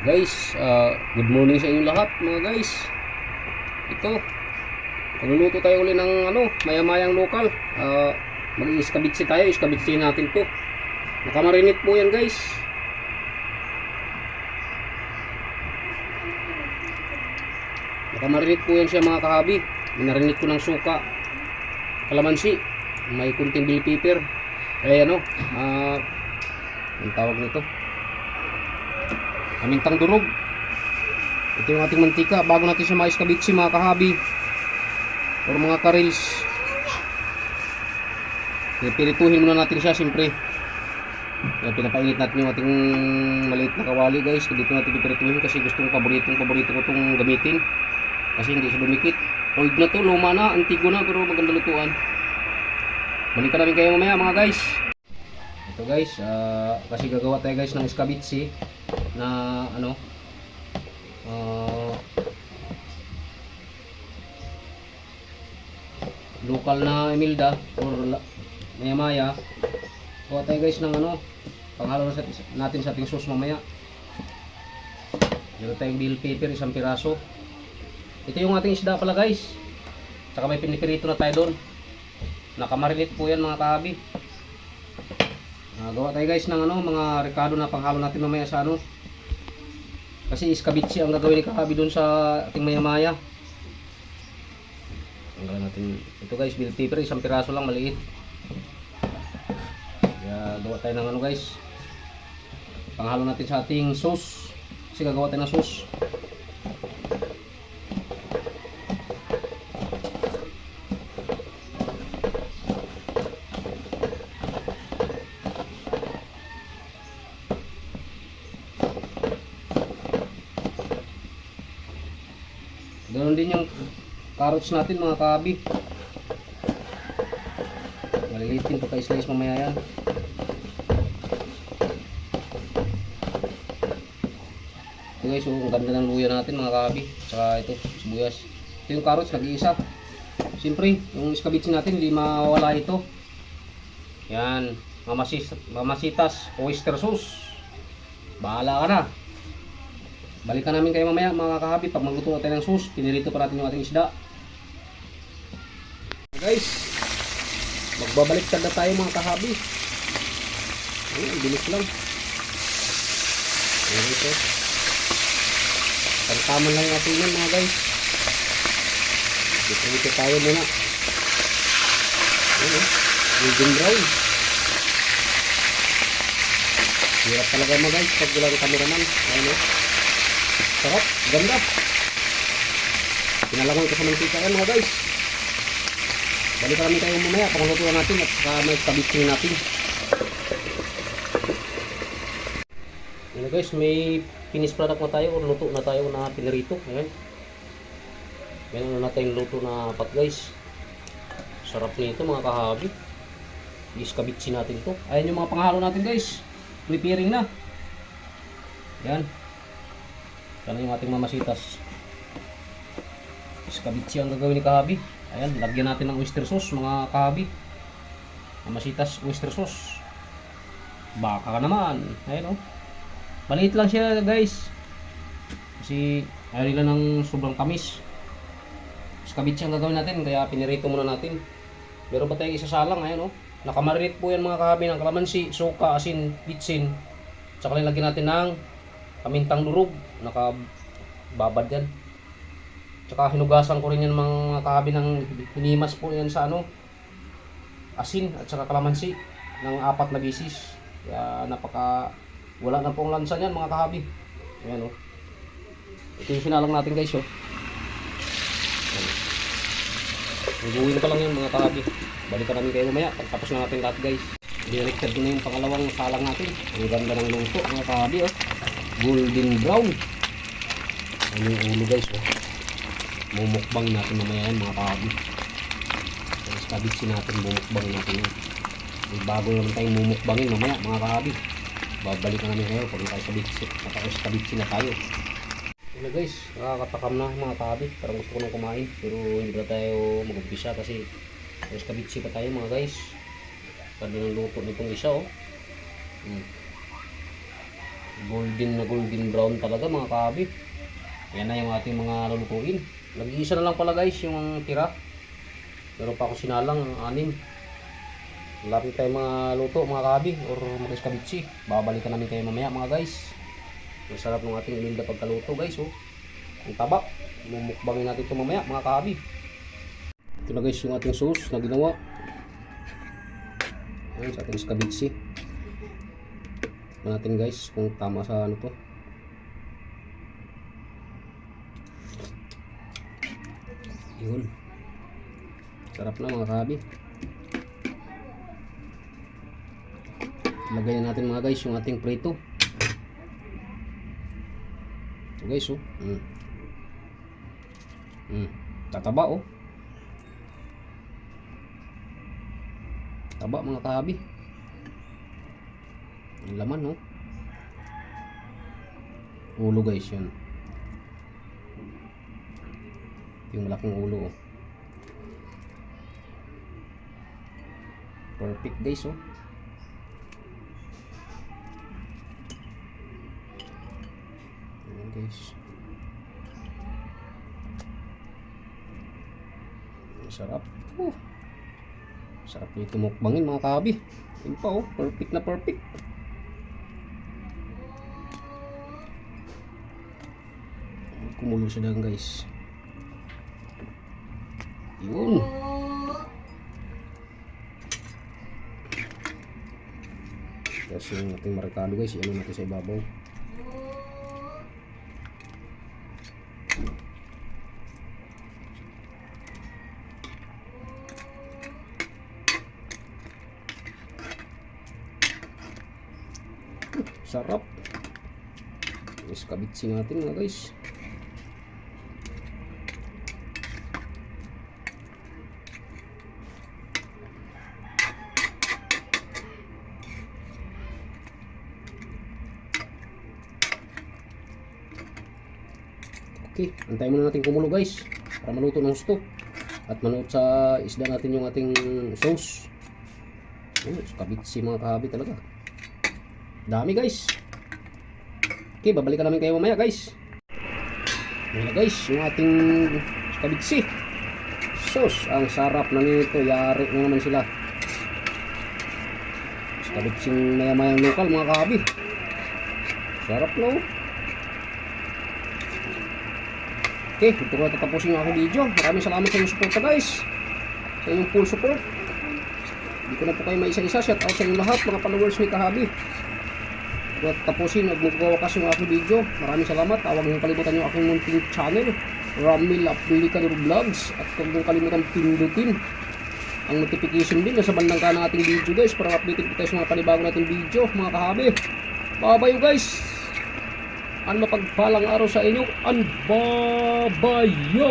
Guys, good morning sa inyo lahat mga guys. Ito, magluluto tayo uli ng maya-mayang lokal. Mag-iskabitsi tayo, iskabitsi natin to. Nakamarinit po yan guys. Nakamarinit po yan siya mga kahabi. Minarinit ko ng suka, kalamansi, may kunting bell pepper. Ang tawag nito, amintang durog. Ito yung ating mantika bago natin siya maiskabitsi mga kahabi or mga karils. Pirituhin muna natin siya siyempre. Pinapainit natin yung ating maliit na kawali guys. Dito natin pipirituhin kasi paborito ko itong gamitin kasi hindi siya dumikit. Old na to, luma na, antigo na, pero maganda lutuan. Balikan namin kayo mamaya mga guys. Ito guys, kasi gagawa tayo guys ng iskabitsi na lokal na Emilda or maya-maya. Gawa tayo guys ng panghalo natin sa ating sauce mamaya. Meron tayong bell pepper, isang piraso. Ito yung ating isda pala guys. Saka may pinipirito na tayo doon. Nakamarinate po yan mga kahabi. Gawa tayo guys ng mga rekado na panghalo natin mamaya sa kasi iskabitsi ang gagawin ni kahabi doon sa ating maya-maya. Tanggalan natin ito guys, bell pepper, isang piraso lang maliit. Kaya gawa tayo ng guys, panghalo natin sa ating sauce. Kasi gagawa tayo ng sauce. Ganoon din yung carrots natin mga kahabi. Malilitin pagka-slice mamaya yan. Ito guys, ang ganda ng luya natin mga kahabi. Saka ito, sibuyas. Ito yung carrots, nag-iisa. Siyempre, yung iskabitsi natin, hindi mawala ito. Yan, mamasitas, oyster sauce. Bahala ka na. Balikan namin kayo mamaya mga kahabi pag magluto natin ng sauce. Pinirito pa natin yung ating isda. Guys, magbabaliktad na tayo mga kahabi. Ang bilis lang. Ito. Pagkaman lang natin yan mga guys. Dito tayo muna. Golden brown. Hirap talaga mga guys pag wala ng cameraman. Sarap, ganda. Pinalangoy ko sa mantika yan mga guys. Balikan namin tayo mamaya panglutuan natin at saka may iskabitsi natin. Ayan guys, may finished product na tayo o luto na tayo na pinirito. Ayan. Yan na natin luto na pat guys. Sarap nito mga kahabi. Iskabitsi natin to. Ayan yung mga panghalo natin guys. Preparing na. Yan. Yan yung ating mamasitas. Iskabitsi ang gagawin ni kahabi. Ayan, lagyan natin ng oyster sauce mga kahabi. Mamasitas oyster sauce. Baka ka naman. Ayan maliit lang siya guys. Kasi ayaw nila ng sobrang tamis. Iskabitsi ang gagawin natin kaya pinirito muna natin. Meron pa tayong isasalang. Ayan nakamarinate po yan mga kahabi ng kalamansi, suka, asin, bitsin. Tsaka lagyan natin ng amintang durog, nakababad yan. Tsaka hinugasan ko rin yan mga kahabi ng hinimas po yan sa asin at saka kalamansi ng 4 na bisis. Kaya wala na pong lansa yan mga kahabi. Ayan ito yung sinalang natin guys Nagawin pa lang yan mga kahabi. Balikan namin kayo mamaya pagtapos na natin lahat guys. Directed ko na yung pangalawang salang natin. Ang ganda ng luto mga kahabi golden brown. Ano yung ulo guys mumukbang natin mamaya yan mga kahabi. Iskabitsi natin, mumukbang natin yan. May bago naman tayong mumukbangin mamaya mga kahabi. Babalikan namin kayo pag nakaiskabitsi na tayo. Ano guys, nakakatakam na mga kahabi. Parang gusto ko nang kumain pero hindi na tayo mag-umpisa kasi iskabitsi pa tayo mga guys. Pwede ng luto nitong isa Golden brown talaga mga kahabi. Yan na yung ating mga lulutuin. Nag-iisa na lang pala guys yung tira. Meron pa ako sinalang, 6. Lapit tayo mga luto mga kahabi or mag-iskabitsi. Babalikan namin kayo mamaya mga guys. Ang sarap ng ating ilinda pagkaluto guys. Oh. Ang taba. Mumukbangin natin ito mamaya mga kahabi. Ito na guys yung ating sauce na ginawa. Ayan sa ating iskabitsi. Natin guys kung tama sa ano to. Yun. Sarap na mga kahabi. Lagay na natin mga guys yung ating prito. Ito guys oh. Tataba oh. Taba mga kahabi. Ang laman no. Ulo guys yan. Yung malaking ulo oh. Perfect guys oh. Ayan guys. Ang sarap. Sarap nito mukbangin mga kahabi. Yun pa oh. Perfect na perfect. Kumulo siya lang guys. Yun. Tapos yung ating marekado guys, ano natin sa ibabaw. Sarap. Iskabitsi natin mga guys. Okay, antayin muna natin kumulo guys para maluto ng gusto at manuot sa isda natin yung ating sauce. Kabitsi mga kahabi talaga. Dami guys. Okay, babalikan namin kayo mamaya guys. Ayan guys, yung ating kabitsi sauce. Ang sarap na nito. Yari na naman sila. Kabitsing maya-mayang lokal mga kahabi. Sarap no. Okay, ito ko na tatapusin yung aking video. Maraming salamat sa inyong support guys. Sa inyong full support. Hindi ko na po kayo maisa-isa. Shout out sa inyong lahat mga followers ni Kahabi. Ito na tatapusin at magwawakas yung aking video. Maraming salamat. Huwag niyong kalimutan yung aking munting channel, Ramil Aplicador Vlogs. At huwag niyong kalimutan pindutin ang notification din sa bandang kanan ng ating video guys para updated po tayo sa mga panibago nating video mga Kahabi. Bye-bye guys. Ang mapagpalang araw sa inyo. Ang babayo!